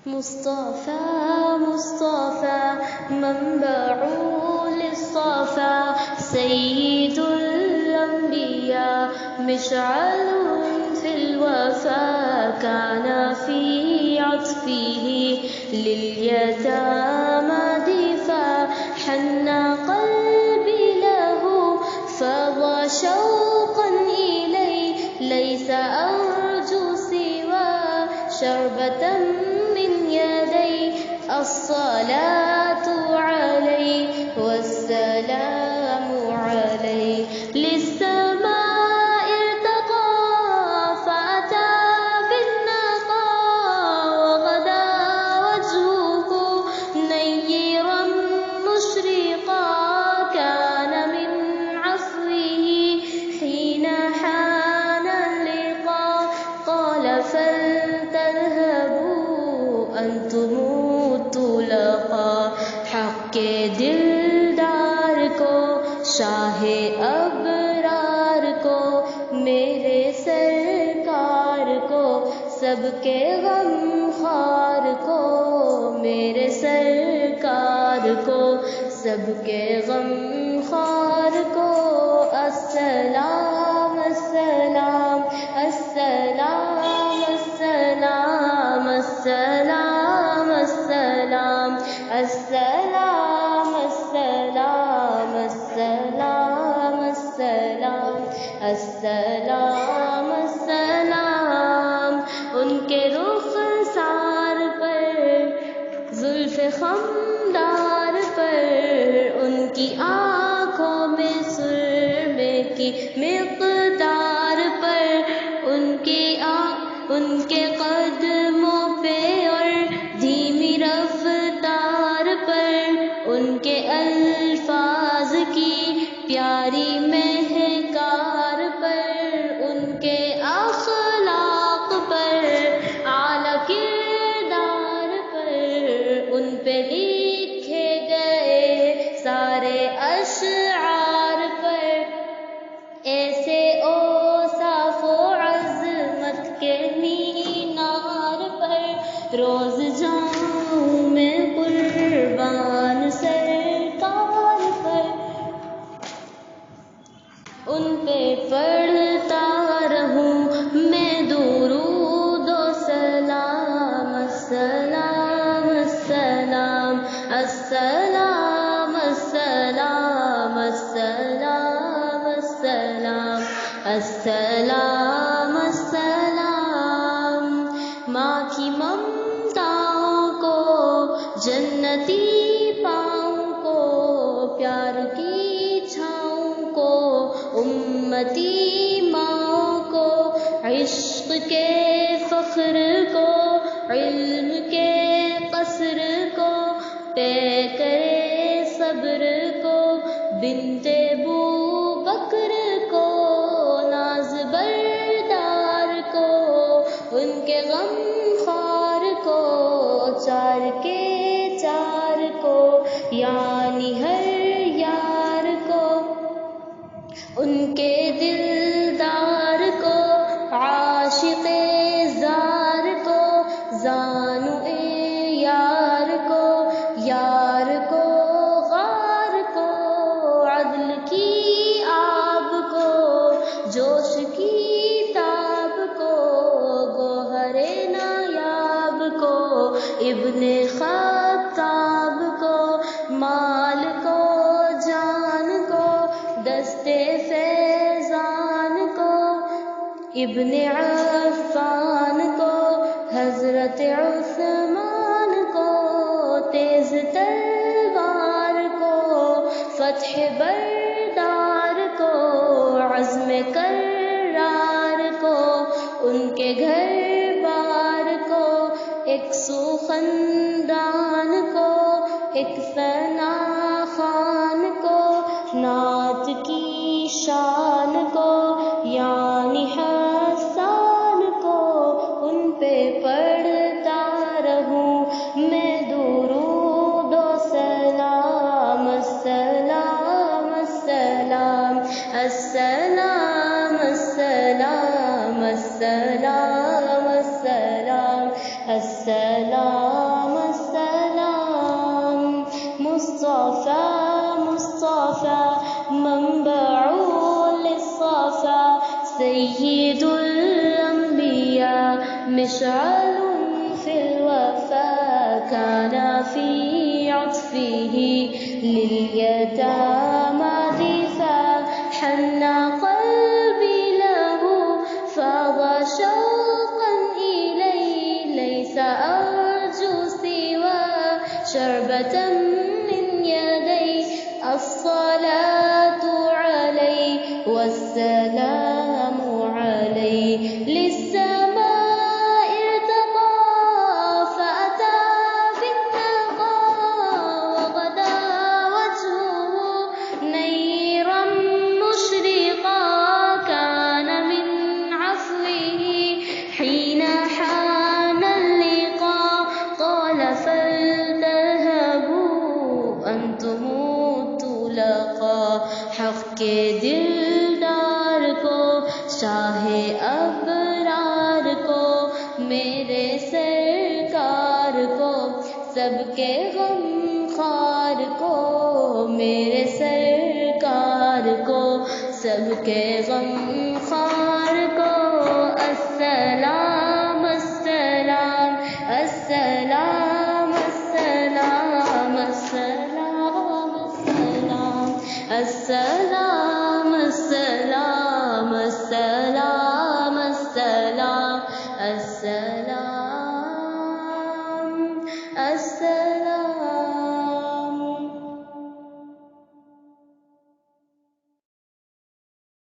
مصطفى مصطفى منبع للصفا سيد الأنبياء مشعل في الوفا كان في عطفه لليتامى دفا حن قلبي له فضى شوقا إليه ليس أرجو سوى شربة من يدي الصلاة عليه والسلام عليه للسماء ارتقى فأتى بالنقى وغدا وجهه نيرا مشرقا كان من عصره حين حان اللقاء قال فلتذهبوا أنتم الطلقاء حق دلدار کو شاہ ابرار کو میرے سرکار کو سب کے غم خوار کو میرے سرکار کو سب کے غم خوار کو السلام السلام السلام السلام السلام السلام السلام السلام السلام السلام السلام السلام ان کے رخسار پر زلف خمدار پر ان کی آنکھوں میں سرمے کی مقدار پر ان کے قدموں پہ اور دھیمی رفتار پر ان کے الفاظ کی پیاری مہکار پر ان کے اخلاق پر اعلیٰ کردار پر ان پہ لکھے گئے سارے اشعار پر ایسے اوصاف و عظمت کے مینار پر روز جاؤں میں قربان سرکار پر ان پہ پڑھتا رہوں میں درود و سلام السلام السلام السلام السلام السلام السلام السلام السلام ماں کی ممتاؤں کو جنتی پاؤں کو پیار کی چھاؤں کو امتی ماؤں کو عشق کے فخر کو علم کے قصر کو طے کرے صبر کو بنت بو بکر کو ناز بردار کو ان کے غم خوار کو چار کے چار کو یعنی ہر یار کو ان کے دلدار کو عاشق زار کو زانو یار کو غار کو عدل کی آب کو جوش کی تاب کو گوہر نایاب کو ابن خطاب کو مال کو جان کو دستے فیضان کو ابن عفان کو حضرت عثمان کو تیز تلوار کو فتح بردار کو عزم کرار کو ان کے گھر بار کو ایک سو خندان کو ایک ثنا خان کو نعت کی شان کو یعنی حسان کو ان پہ پڑھتا رہوں میں درود و سلام السلام السلام السلام السلام السلام السلام السلام مشعل في الوفا كان في عطفه لليتامى ضيفا حن قلبي له فاض شوقا إليه ليس أرجو سوى شربة من يديه الصلاة عليه والسلام عليه للسماء ارتقى فأتى بالنقى وغدا وجهه نيرا مشرقا كان من عفوه حين حان اللقاء قال فلتذهبوا أنتم الطلقاء حق کے دلدار کو شاہ ابرار کو میرے سرکار کو سب کے غم خوار کو میرے سرکار کو سب کے غم